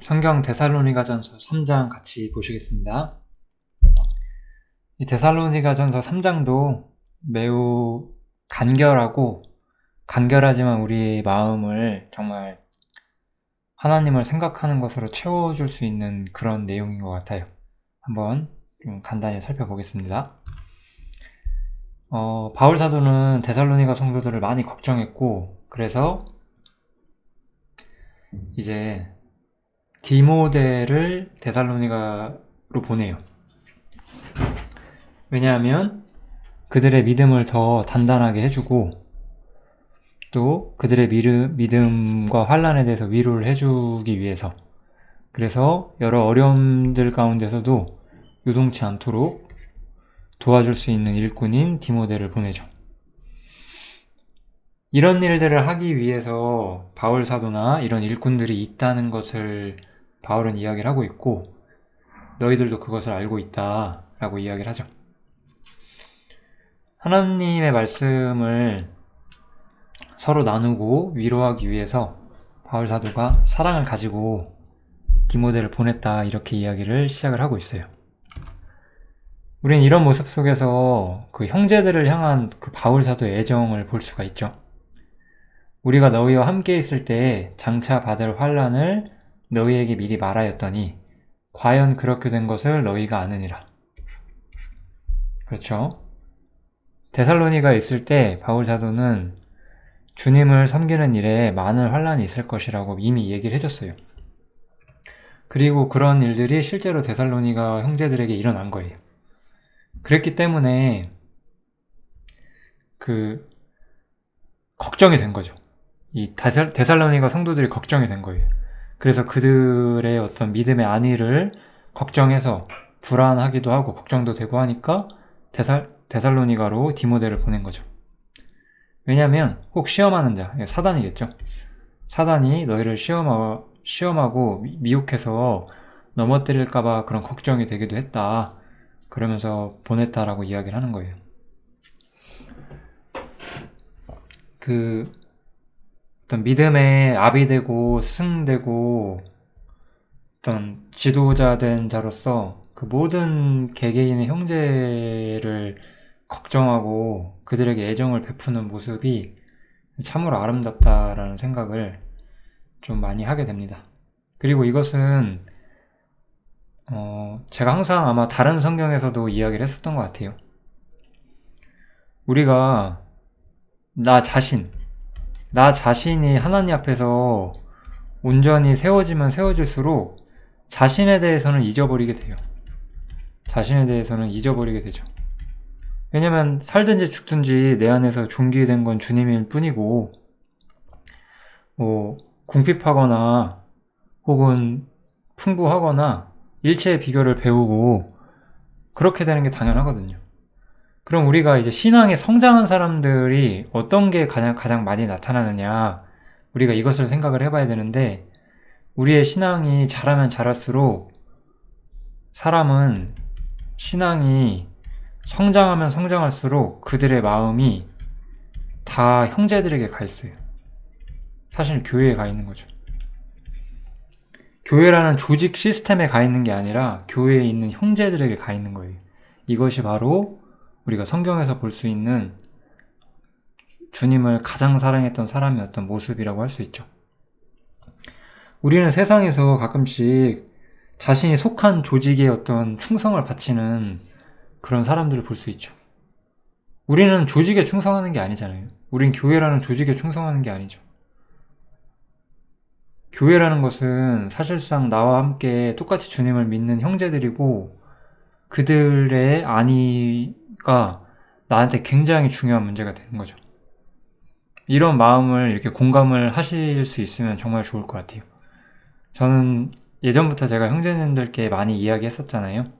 성경 데살로니가전서 3장 같이 보시겠습니다. 이 데살로니가전서 3장도 매우 간결하지만 우리의 마음을 정말 하나님을 생각하는 것으로 채워줄 수 있는 그런 내용인 것 같아요. 한번 좀 간단히 살펴보겠습니다. 바울 사도는 데살로니가 성도들을 많이 걱정했고, 그래서 이제 디모데를 데살로니가로 보내요. 왜냐하면 그들의 믿음을 더 단단하게 해주고, 또 그들의 믿음과 환난에 대해서 위로를 해주기 위해서, 그래서 여러 어려움들 가운데서도 요동치 않도록 도와줄 수 있는 일꾼인 디모데를 보내죠. 이런 일들을 하기 위해서 바울 사도나 이런 일꾼들이 있다는 것을 바울은 이야기를 하고 있고, 너희들도 그것을 알고 있다 라고 이야기를 하죠. 하나님의 말씀을 서로 나누고 위로하기 위해서 바울 사도가 사랑을 가지고 디모데를 보냈다, 이렇게 이야기를 시작을 하고 있어요. 우리는 이런 모습 속에서 그 형제들을 향한 그 바울 사도의 애정을 볼 수가 있죠. 우리가 너희와 함께 있을 때 장차 받을 환난을 너희에게 미리 말하였더니 과연 그렇게 된 것을 너희가 아느니라. 그렇죠? 데살로니가에 있을 때 바울 사도는 주님을 섬기는 일에 많은 환난이 있을 것이라고 이미 얘기를 해줬어요. 그리고 그런 일들이 실제로 데살로니가 형제들에게 일어난 거예요. 그랬기 때문에 걱정이 된 거죠. 이 데살로니가 성도들이 걱정이 된 거예요. 그래서 그들의 어떤 믿음의 안위를 걱정해서 불안하기도 하고 걱정도 되고 하니까 데살로니가로 디모데를 보낸 거죠. 왜냐하면 혹 시험하는 자, 사단이겠죠. 사단이 너희를 시험하고 미혹해서 넘어뜨릴까봐 그런 걱정이 되기도 했다, 그러면서 보냈다라고 이야기를 하는 거예요. 어떤 믿음의 압이 되고 스승되고 어떤 지도자 된 자로서 그 모든 개개인의 형제를 걱정하고 그들에게 애정을 베푸는 모습이 참으로 아름답다라는 생각을 좀 많이 하게 됩니다. 그리고 이것은 제가 항상 아마 다른 성경에서도 이야기를 했었던 것 같아요. 우리가 나 자신이 하나님 앞에서 온전히 세워지면 세워질수록 자신에 대해서는 잊어버리게 돼요. 자신에 대해서는 잊어버리게 되죠. 왜냐면 살든지 죽든지 내 안에서 존귀된 건 주님일 뿐이고, 궁핍하거나 혹은 풍부하거나 일체의 비결을 배우고 그렇게 되는 게 당연하거든요. 그럼 우리가 이제 신앙에 성장한 사람들이 어떤 게 가장 많이 나타나느냐, 우리가 이것을 생각을 해봐야 되는데, 우리의 신앙이 자라면 자랄수록 사람은 신앙이 성장하면 성장할수록 그들의 마음이 다 형제들에게 가 있어요. 사실 교회에 가 있는 거죠. 교회라는 조직 시스템에 가 있는 게 아니라 교회에 있는 형제들에게 가 있는 거예요. 이것이 바로 우리가 성경에서 볼 수 있는 주님을 가장 사랑했던 사람의 어떤 모습이라고 할 수 있죠. 우리는 세상에서 가끔씩 자신이 속한 조직에 어떤 충성을 바치는 그런 사람들을 볼 수 있죠. 우리는 조직에 충성하는 게 아니잖아요. 우린 교회라는 조직에 충성하는 게 아니죠. 교회라는 것은 사실상 나와 함께 똑같이 주님을 믿는 형제들이고, 그들의 안위가 나한테 굉장히 중요한 문제가 되는 거죠. 이런 마음을 이렇게 공감을 하실 수 있으면 정말 좋을 것 같아요. 저는 예전부터 제가 형제님들께 많이 이야기했었잖아요.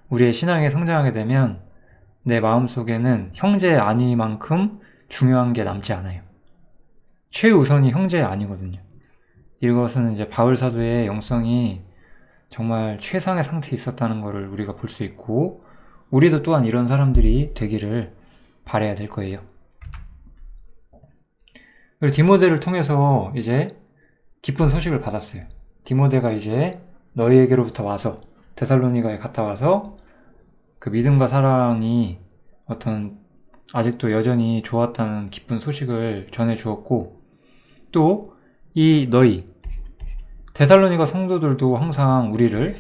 우리의 신앙에 성장하게 되면 내 마음속에는 형제의 안위만큼 중요한 게 남지 않아요. 최우선이 형제의 안위거든요. 이것은 이제 바울 사도의 영성이 정말 최상의 상태에 있었다는 것을 우리가 볼 수 있고, 우리도 또한 이런 사람들이 되기를 바라야 될 거예요. 그리고 디모데를 통해서 이제 기쁜 소식을 받았어요. 디모데가 이제 너희에게로부터 와서 데살로니가에 갔다 와서 그 믿음과 사랑이 어떤 아직도 여전히 좋았다는 기쁜 소식을 전해 주었고, 또 이 너희 데살로니가 성도들도 항상 우리를,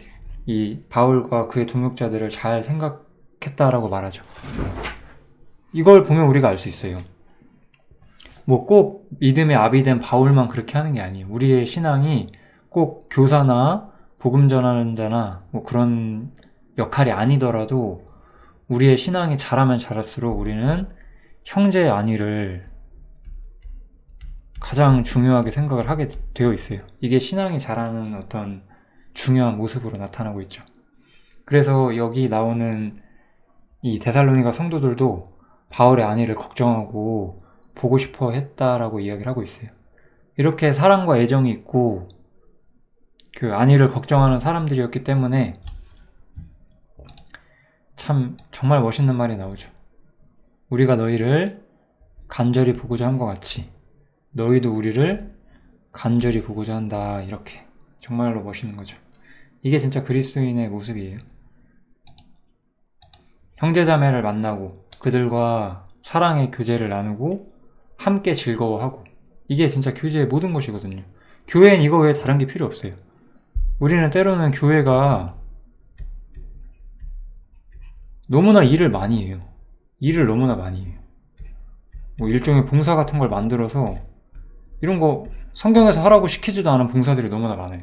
이 바울과 그의 동역자들을 잘 생각했다라고 말하죠. 이걸 보면 우리가 알 수 있어요. 뭐 꼭 믿음의 아비 된 바울만 그렇게 하는 게 아니에요. 우리의 신앙이 꼭 교사나 복음 전하는 자나 뭐 그런 역할이 아니더라도 우리의 신앙이 자라면 자랄수록 우리는 형제의 안위를 가장 중요하게 생각을 하게 되어 있어요. 이게 신앙이 자라는 어떤 중요한 모습으로 나타나고 있죠. 그래서 여기 나오는 이 데살로니가 성도들도 바울의 안위를 걱정하고 보고 싶어 했다라고 이야기를 하고 있어요. 이렇게 사랑과 애정이 있고 그 안위를 걱정하는 사람들이었기 때문에 참 정말 멋있는 말이 나오죠. 우리가 너희를 간절히 보고자 한 것 같이 너희도 우리를 간절히 보고자 한다. 이렇게 정말로 멋있는 거죠. 이게 진짜 그리스도인의 모습이에요. 형제자매를 만나고 그들과 사랑의 교제를 나누고 함께 즐거워하고, 이게 진짜 교제의 모든 것이거든요. 교회엔 이거 외에 다른 게 필요 없어요. 우리는 때로는 교회가 너무나 일을 많이 해요. 일을 너무나 많이 해요. 뭐 일종의 봉사 같은 걸 만들어서 이런 거 성경에서 하라고 시키지도 않은 봉사들이 너무나 많아요.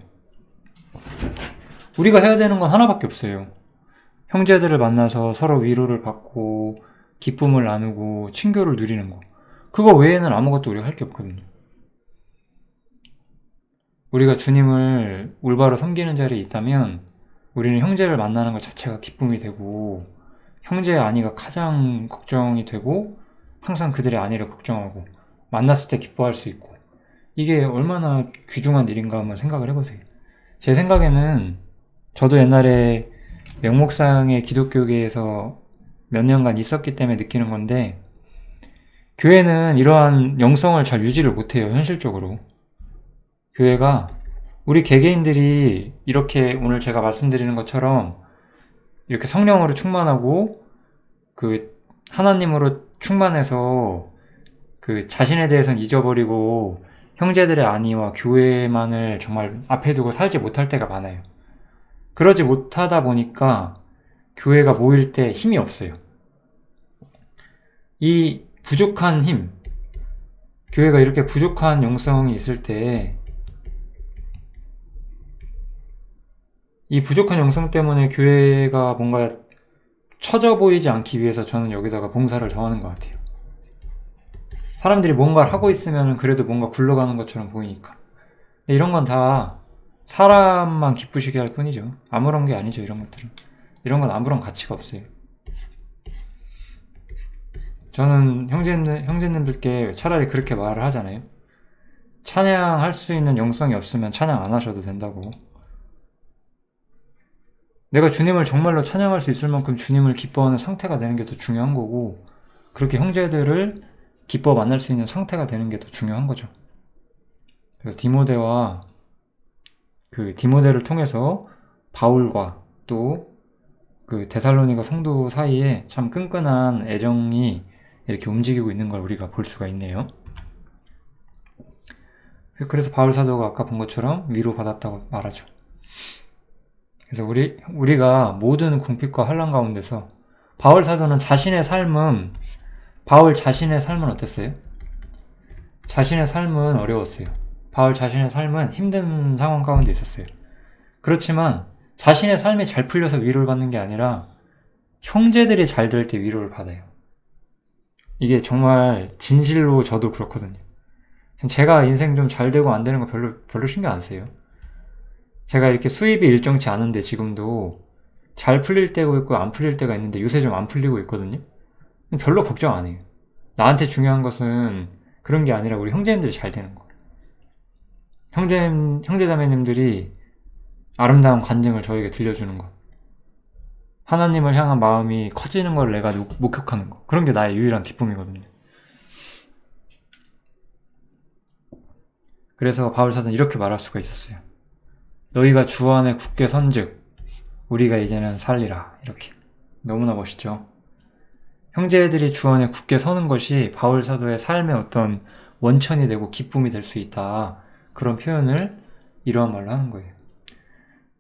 우리가 해야 되는 건 하나밖에 없어요. 형제들을 만나서 서로 위로를 받고 기쁨을 나누고 친교를 누리는 거. 그거 외에는 아무것도 우리가 할 게 없거든요. 우리가 주님을 올바로 섬기는 자리에 있다면 우리는 형제를 만나는 것 자체가 기쁨이 되고 형제의 안위가 가장 걱정이 되고 항상 그들의 안위를 걱정하고 만났을 때 기뻐할 수 있고, 이게 얼마나 귀중한 일인가 한번 생각을 해보세요. 제 생각에는 저도 옛날에 명목상의 기독교계에서 몇 년간 있었기 때문에 느끼는 건데, 교회는 이러한 영성을 잘 유지를 못해요. 현실적으로 교회가 우리 개개인들이 이렇게 오늘 제가 말씀드리는 것처럼 이렇게 성령으로 충만하고 그 하나님으로 충만해서 그 자신에 대해서는 잊어버리고 형제들의 안위와 교회만을 정말 앞에 두고 살지 못할 때가 많아요. 그러지 못하다 보니까 교회가 모일 때 힘이 없어요. 이 부족한 힘, 교회가 이렇게 부족한 영성이 있을 때 이 부족한 영성 때문에 교회가 뭔가 처져 보이지 않기 위해서 저는 여기다가 봉사를 더하는 것 같아요. 사람들이 뭔가를 하고 있으면 그래도 뭔가 굴러가는 것처럼 보이니까. 이런 건 다 사람만 기쁘시게 할 뿐이죠. 아무런 게 아니죠. 이런 것들은. 이런 건 아무런 가치가 없어요. 저는 형제님들께 차라리 그렇게 말을 하잖아요. 찬양할 수 있는 영성이 없으면 찬양 안 하셔도 된다고. 내가 주님을 정말로 찬양할 수 있을 만큼 주님을 기뻐하는 상태가 되는 게 더 중요한 거고, 그렇게 형제들을 기뻐 만날 수 있는 상태가 되는 게 더 중요한 거죠. 그래서 디모데를 통해서 바울과 또 그 데살로니가 성도 사이에 참 끈끈한 애정이 이렇게 움직이고 있는 걸 우리가 볼 수가 있네요. 그래서 바울 사도가 아까 본 것처럼 위로받았다고 말하죠. 그래서 우리가 모든 궁핍과 환난 가운데서 바울 자신의 삶은 어땠어요? 자신의 삶은 어려웠어요. 바울 자신의 삶은 힘든 상황 가운데 있었어요. 그렇지만 자신의 삶이 잘 풀려서 위로를 받는 게 아니라 형제들이 잘 될 때 위로를 받아요. 이게 정말 진실로 저도 그렇거든요. 제가 인생 좀 잘 되고 안 되는 거 별로 신경 안 써요. 제가 이렇게 수입이 일정치 않은데 지금도 잘 풀릴 때가 있고 안 풀릴 때가 있는데 요새 좀 안 풀리고 있거든요. 별로 걱정 안 해요. 나한테 중요한 것은 그런 게 아니라 우리 형제님들이 잘 되는 거. 형제자매님들이 아름다운 간증을 저에게 들려주는 것. 하나님을 향한 마음이 커지는 걸 내가 목격하는 거. 그런 게 나의 유일한 기쁨이거든요. 그래서 바울 사도는 이렇게 말할 수가 있었어요. 너희가 주 안에 굳게 선즉 우리가 이제는 살리라. 이렇게. 너무나 멋있죠. 형제들이 주 안에 굳게 서는 것이 바울 사도의 삶의 어떤 원천이 되고 기쁨이 될 수 있다. 그런 표현을 이러한 말로 하는 거예요.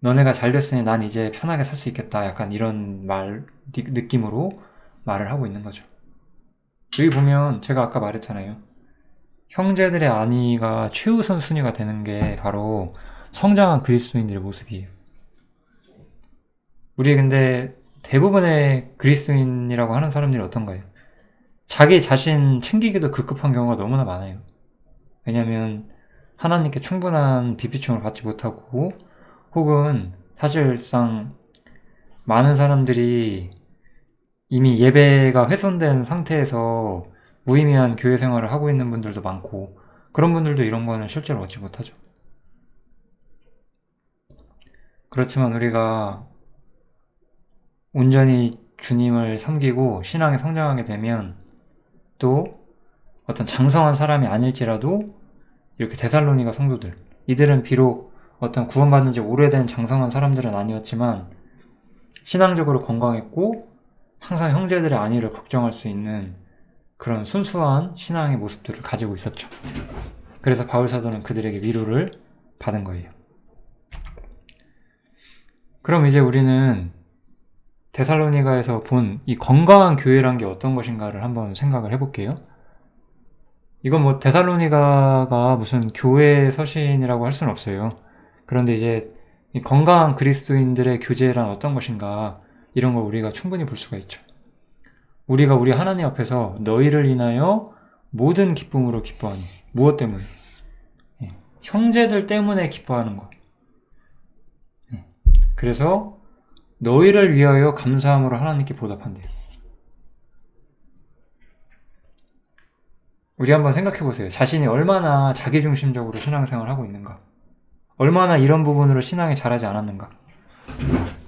너네가 잘 됐으니 난 이제 편하게 살 수 있겠다. 약간 이런 느낌으로 말을 하고 있는 거죠. 여기 보면 제가 아까 말했잖아요. 형제들의 안위가 최우선 순위가 되는 게 바로 성장한 그리스도인들의 모습이에요. 우리 근데 대부분의 그리스도인이라고 하는 사람들이 어떤가요? 자기 자신 챙기기도 급급한 경우가 너무나 많아요. 왜냐하면 하나님께 충분한 비피충을 받지 못하고 혹은 사실상 많은 사람들이 이미 예배가 훼손된 상태에서 무의미한 교회 생활을 하고 있는 분들도 많고 그런 분들도 이런 거는 실제로 얻지 못하죠. 그렇지만 우리가 온전히 주님을 섬기고 신앙에 성장하게 되면 또 어떤 장성한 사람이 아닐지라도 이렇게 데살로니가 성도들, 이들은 비록 어떤 구원받은 지 오래된 장성한 사람들은 아니었지만 신앙적으로 건강했고 항상 형제들의 안위를 걱정할 수 있는 그런 순수한 신앙의 모습들을 가지고 있었죠. 그래서 바울 사도는 그들에게 위로를 받은 거예요. 그럼 이제 우리는 데살로니가에서 본 이 건강한 교회란 게 어떤 것인가를 한번 생각을 해볼게요. 이건 뭐 데살로니가가 무슨 교회 서신이라고 할 수는 없어요. 그런데 이제 이 건강한 그리스도인들의 교제란 어떤 것인가 이런 걸 우리가 충분히 볼 수가 있죠. 우리가 우리 하나님 앞에서 너희를 인하여 모든 기쁨으로 기뻐하니. 무엇 때문에? 형제들 때문에 기뻐하는 것. 그래서 너희를 위하여 감사함으로 하나님께 보답한대. 우리 한번 생각해 보세요. 자신이 얼마나 자기중심적으로 신앙생활을 하고 있는가. 얼마나 이런 부분으로 신앙이 자라지 않았는가.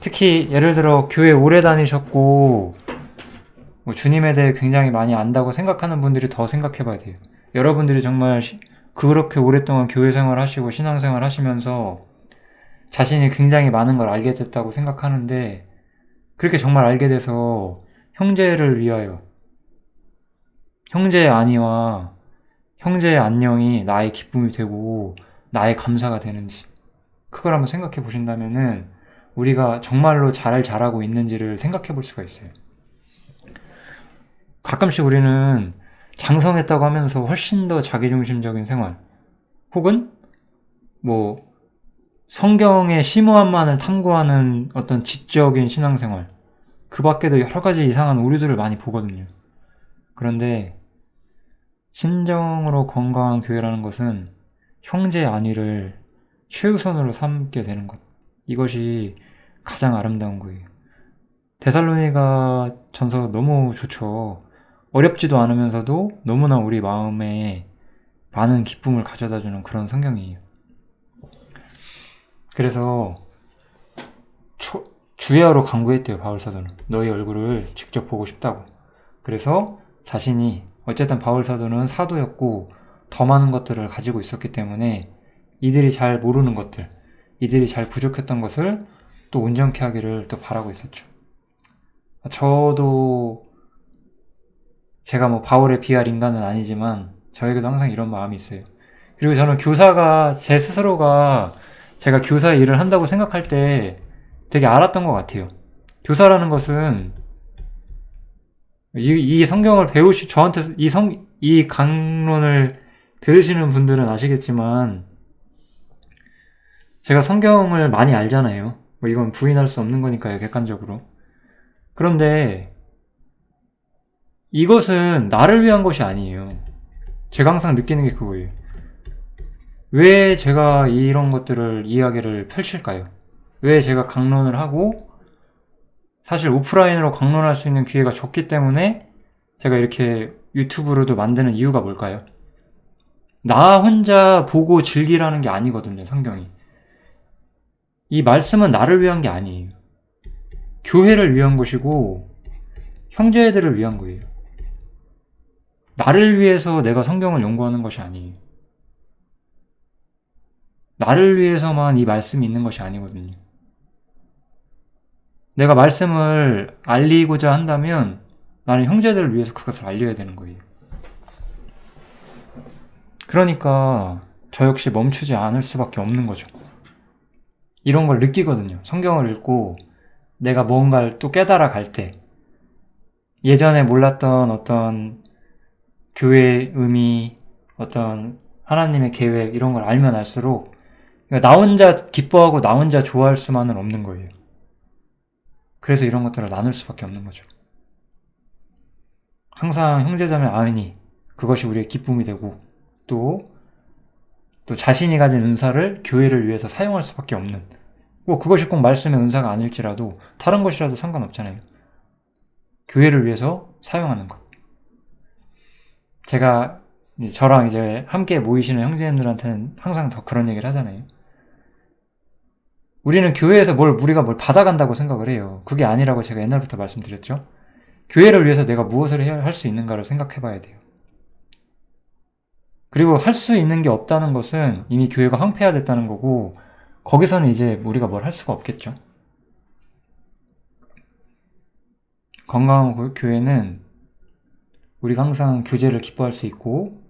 특히 예를 들어 교회 오래 다니셨고 뭐 주님에 대해 굉장히 많이 안다고 생각하는 분들이 더 생각해 봐야 돼요. 여러분들이 정말 그렇게 오랫동안 교회 생활 하시고 신앙생활 하시면서 자신이 굉장히 많은 걸 알게 됐다고 생각하는데 그렇게 정말 알게 돼서 형제를 위하여 형제의 안위와 형제의 안녕이 나의 기쁨이 되고 나의 감사가 되는지 그걸 한번 생각해 보신다면은 우리가 정말로 잘 자라고 있는지를 생각해 볼 수가 있어요. 가끔씩 우리는 장성했다고 하면서 훨씬 더 자기중심적인 생활 혹은 뭐 성경의 심오함만을 탐구하는 어떤 지적인 신앙생활 그 밖에도 여러 가지 이상한 오류들을 많이 보거든요. 그런데 진정으로 건강한 교회라는 것은 형제의 안위를 최우선으로 삼게 되는 것. 이것이 가장 아름다운 거예요. 데살로니가 전서 너무 좋죠. 어렵지도 않으면서도 너무나 우리 마음에 많은 기쁨을 가져다주는 그런 성경이에요. 그래서 주야로 간구했대요. 바울 사도는. 너희 얼굴을 직접 보고 싶다고. 그래서 자신이 어쨌든 바울 사도는 사도였고 더 많은 것들을 가지고 있었기 때문에 이들이 잘 모르는 것들, 이들이 잘 부족했던 것을 또 온전케 하기를 또 바라고 있었죠. 저도 제가 뭐 바울의 비할 인간은 아니지만 저에게도 항상 이런 마음이 있어요. 그리고 저는 교사가 제 스스로가 제가 교사 일을 한다고 생각할 때 되게 알았던 것 같아요. 교사라는 것은 이 성경을 저한테 이 강론을 들으시는 분들은 아시겠지만 제가 성경을 많이 알잖아요. 뭐 이건 부인할 수 없는 거니까요, 객관적으로. 그런데 이것은 나를 위한 것이 아니에요. 제가 항상 느끼는 게 그거예요. 왜 제가 이런 것들을 이야기를 펼칠까요? 왜 제가 강론을 하고 사실 오프라인으로 강론할 수 있는 기회가 적기 때문에 제가 이렇게 유튜브로도 만드는 이유가 뭘까요? 나 혼자 보고 즐기라는 게 아니거든요, 성경이. 이 말씀은 나를 위한 게 아니에요. 교회를 위한 것이고 형제들을 위한 거예요. 나를 위해서 내가 성경을 연구하는 것이 아니에요. 나를 위해서만 이 말씀이 있는 것이 아니거든요. 내가 말씀을 알리고자 한다면 나는 형제들을 위해서 그것을 알려야 되는 거예요. 그러니까 저 역시 멈추지 않을 수밖에 없는 거죠. 이런 걸 느끼거든요. 성경을 읽고 내가 뭔가를 또 깨달아 갈 때, 예전에 몰랐던 어떤 교회의 의미, 어떤 하나님의 계획, 이런 걸 알면 알수록 나 혼자 기뻐하고 나 혼자 좋아할 수만은 없는 거예요. 그래서 이런 것들을 나눌 수밖에 없는 거죠. 항상 형제자매 아멘이 그것이 우리의 기쁨이 되고, 또 자신이 가진 은사를 교회를 위해서 사용할 수밖에 없는, 뭐 그것이 꼭 말씀의 은사가 아닐지라도 다른 것이라도 상관없잖아요. 교회를 위해서 사용하는 것. 제가 저랑 이제 함께 모이시는 형제님들한테는 항상 더 그런 얘기를 하잖아요. 우리는 교회에서 우리가 뭘 받아간다고 생각을 해요. 그게 아니라고 제가 옛날부터 말씀드렸죠. 교회를 위해서 내가 무엇을 할 수 있는가를 생각해 봐야 돼요. 그리고 할 수 있는 게 없다는 것은 이미 교회가 황폐화됐다는 거고, 거기서는 이제 우리가 뭘 할 수가 없겠죠. 건강한 교회는 우리가 항상 교제를 기뻐할 수 있고,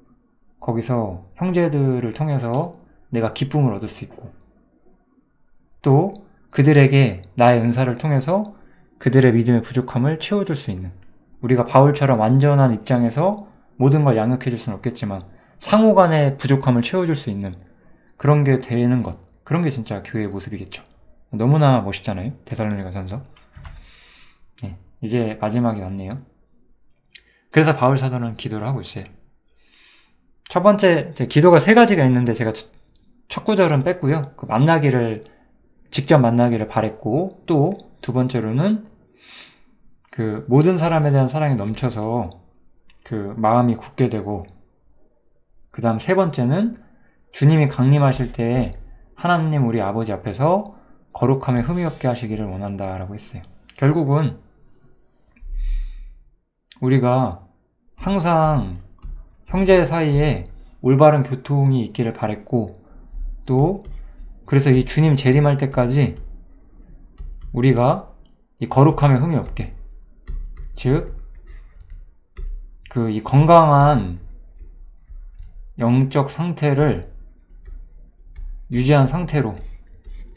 거기서 형제들을 통해서 내가 기쁨을 얻을 수 있고, 또 그들에게 나의 은사를 통해서 그들의 믿음의 부족함을 채워줄 수 있는, 우리가 바울처럼 완전한 입장에서 모든 걸 양육해줄 수는 없겠지만 상호 간의 부족함을 채워줄 수 있는 그런 게 되는 것, 그런 게 진짜 교회의 모습이겠죠. 너무나 멋있잖아요. 데살로니가전서. 네, 이제 마지막이 왔네요. 그래서 바울 사도는 기도를 하고 있어요. 첫 번째, 기도가 세 가지가 있는데 제가 첫 구절은 뺐고요. 직접 만나기를 바랬고, 또 두 번째로는 그 모든 사람에 대한 사랑이 넘쳐서 그 마음이 굳게 되고, 그 다음 세 번째는 주님이 강림하실 때 하나님 우리 아버지 앞에서 거룩함에 흠이 없게 하시기를 원한다라고 했어요. 결국은 우리가 항상 형제 사이에 올바른 교통이 있기를 바랬고, 또 그래서 이 주님 재림할 때까지 우리가 이 거룩함에 흠이 없게, 즉 이 건강한 영적 상태를 유지한 상태로,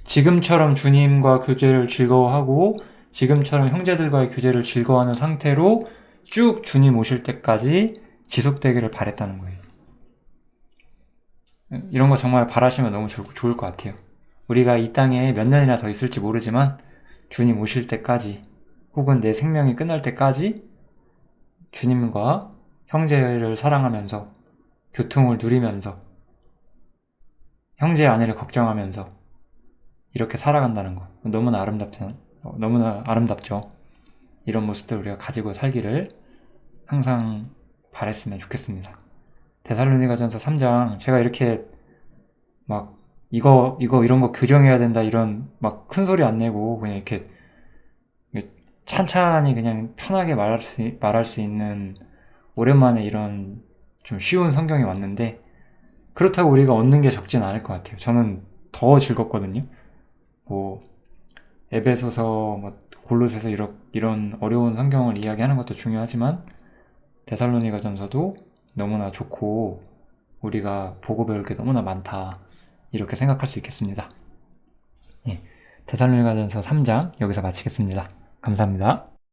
지금처럼 주님과 교제를 즐거워하고 지금처럼 형제들과의 교제를 즐거워하는 상태로 쭉 주님 오실 때까지 지속되기를 바랬다는 거예요. 이런 거 정말 바라시면 너무 좋을 것 같아요. 우리가 이 땅에 몇 년이나 더 있을지 모르지만 주님 오실 때까지, 혹은 내 생명이 끝날 때까지 주님과 형제를 사랑하면서 교통을 누리면서 형제 아내를 걱정하면서 이렇게 살아간다는 거, 너무나 아름답죠. 이런 모습들 우리가 가지고 살기를 항상 바랬으면 좋겠습니다. 데살로니가전서 3장, 제가 이렇게 막 이런 거 교정해야 된다 이런 막 큰 소리 안 내고 그냥 이렇게 찬찬히 그냥 편하게 말할 수 있는, 오랜만에 이런 좀 쉬운 성경이 왔는데, 그렇다고 우리가 얻는 게 적진 않을 것 같아요. 저는 더 즐겁거든요. 에베소서, 골로새서 이런 어려운 성경을 이야기하는 것도 중요하지만 데살로니가전서도 너무나 좋고 우리가 보고 배울 게 너무나 많다, 이렇게 생각할 수 있겠습니다. 예, 데살로니가전서 3장 여기서 마치겠습니다. 감사합니다.